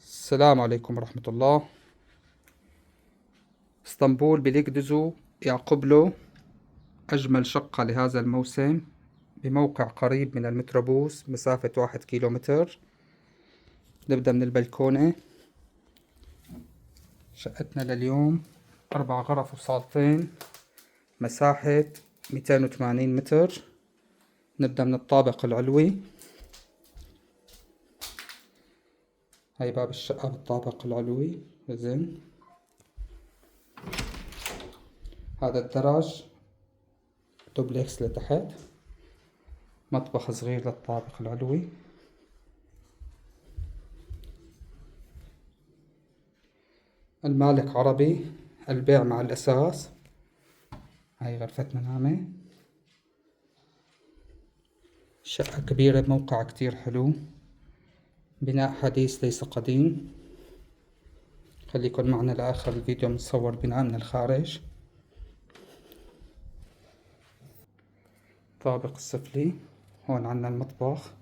السلام عليكم ورحمة الله. اسطنبول بليكدزو يعقبلو أجمل شقة لهذا الموسم بموقع قريب من المتروبوس، مسافة 1 كيلومتر. نبدأ من البلكونة. شقتنا لليوم 4 غرف وصالتين، مساحة 280 متر. نبدأ من الطابق العلوي. هاي باب الشقة بالطابق العلوي. زين، هذا الدرج دوبلكس لتحت. مطبخ صغير للطابق العلوي. المالك عربي، البيع مع الأساس. هاي غرفة منامة. شقة كبيرة بموقع كتير حلو، بناء حديث ليس قديم. خليكن معنا لآخر الفيديو، متصور بناء من الخارج. طابق السفلي. هون عنا المطبخ.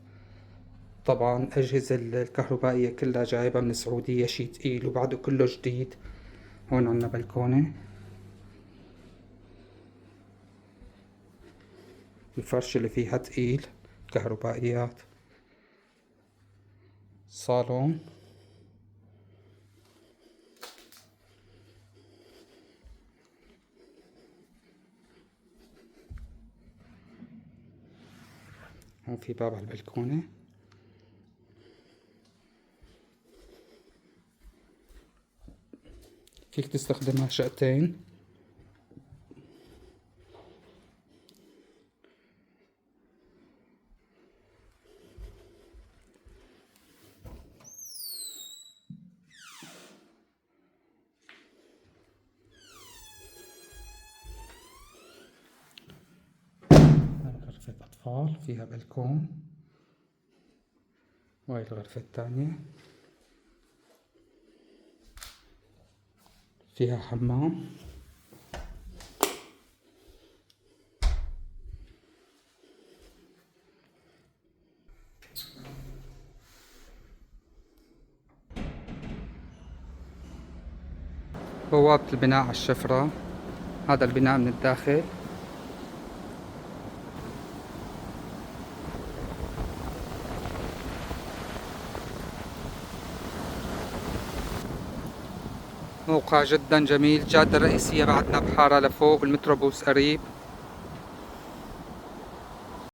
طبعا أجهزة الكهربائية كلها جايبة من السعودية، شي تقيل وبعده كله جديد. هون عنا بلكونة. الفرش اللي فيها تقيل، كهربائيات. صالون. هون في باب على البلكونة. فيك تستخدمها شقتين. غرفة أطفال فيها بلكون. وهي الغرفة الثانية فيها حمام. بوابة البناء على الشفرة. هذا البناء من الداخل. موقع جدا جميل. جادة رئيسية بعدنا بحارة لفوق، والمتروبوس قريب.